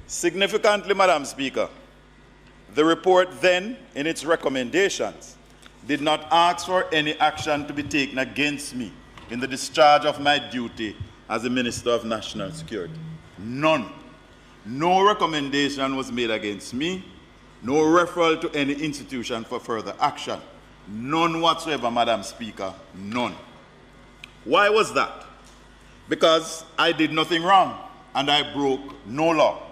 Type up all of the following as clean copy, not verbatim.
Significantly, Madam Speaker, the report then, in its recommendations, did not ask for any action to be taken against me in the discharge of my duty as the Minister of National Security. None. No recommendation was made against me, no referral to any institution for further action. None whatsoever, Madam Speaker, none. Why was that? Because I did nothing wrong and I broke no law.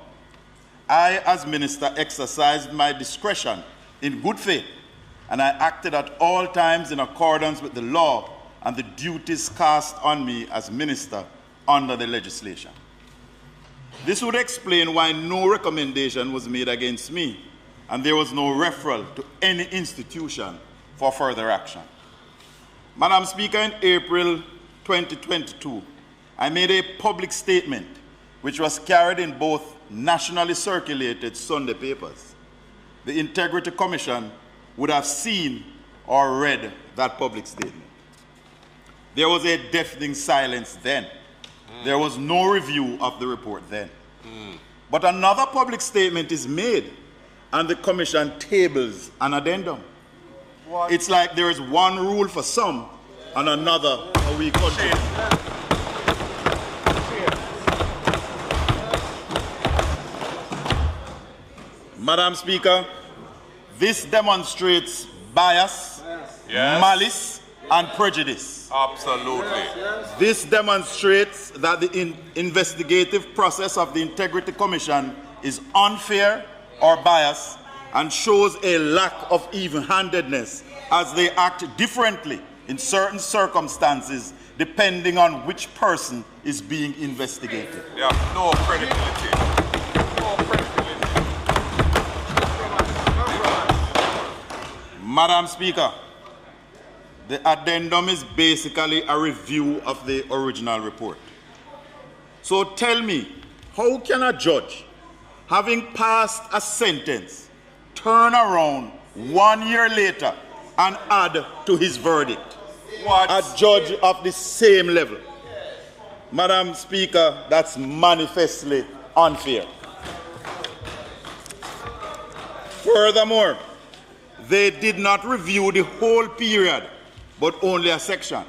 I, as Minister, exercised my discretion in good faith, and I acted at all times in accordance with the law and the duties cast on me as Minister under the legislation. This would explain why no recommendation was made against me, and there was no referral to any institution for further action. Madam Speaker, in April 2022, I made a public statement which was carried in both nationally circulated Sunday papers. The Integrity Commission would have seen or read that public statement. There was a deafening silence then. There was no review of the report then. But another public statement is made and the Commission tables an addendum. What? It's like there is one rule for some and another for we country. Madam Speaker, this demonstrates bias, malice, and prejudice. Absolutely. This demonstrates that the investigative process of the Integrity Commission is unfair or biased and shows a lack of even-handedness as they act differently in certain circumstances depending on which person is being investigated. They have no credibility. Madam Speaker, the addendum is basically a review of the original report. So tell me, how can a judge, having passed a sentence, turn around 1 year later and add to his verdict? What? A judge of the same level. Madam Speaker, that's manifestly unfair. Furthermore, they did not review the whole period, but only a section,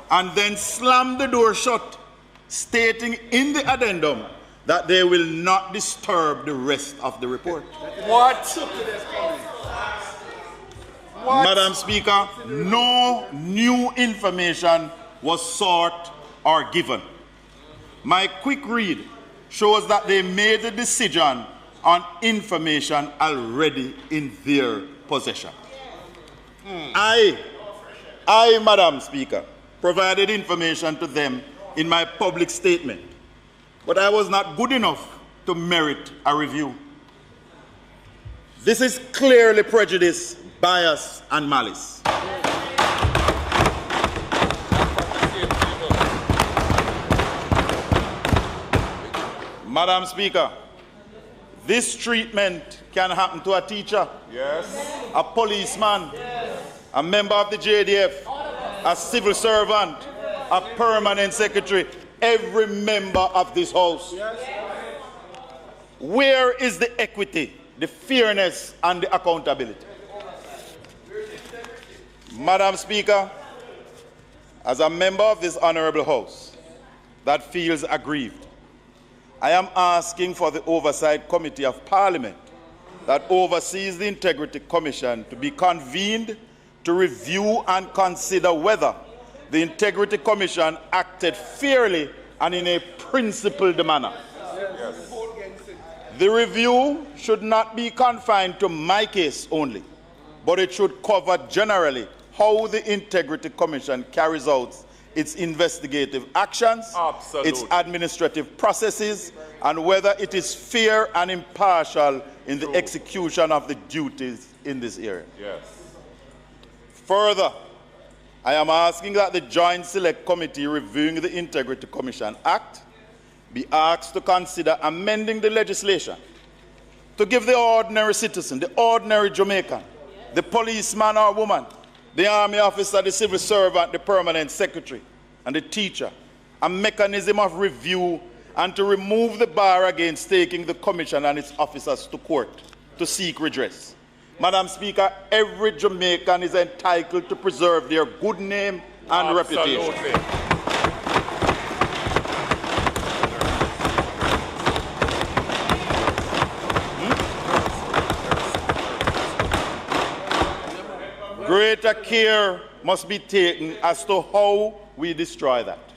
and then slammed the door shut, stating in the addendum that they will not disturb the rest of the report. What? What? Madam Speaker, no new information was sought or given. My quick read shows that they made the decision on information already in their possession. I, Madam Speaker, provided information to them in my public statement, but I was not good enough to merit a review. This is clearly prejudice, bias, and malice. Madam Speaker, this treatment can happen to a teacher, a policeman, a member of the JDF, a civil servant, a permanent secretary, every member of this House. Where is the equity, the fairness, and the accountability? Madam Speaker, as a member of this honorable House that feels aggrieved, I am asking for the Oversight Committee of Parliament that oversees the Integrity Commission to be convened to review and consider whether the Integrity Commission acted fairly and in a principled manner. Yes. The review should not be confined to my case only, but it should cover generally how the Integrity Commission carries out its investigative actions, its administrative processes, and whether it is fair and impartial in the execution of the duties in this area. Yes. Further, I am asking that the Joint Select Committee reviewing the Integrity Commission Act be asked to consider amending the legislation to give the ordinary citizen, the ordinary Jamaican, the policeman or woman, the army officer, the civil servant, the permanent secretary, and the teacher, a mechanism of review and to remove the bar against taking the Commission and its officers to court to seek redress. Madam Speaker, every Jamaican is entitled to preserve their good name and reputation. Greater care must be taken as to how we destroy that.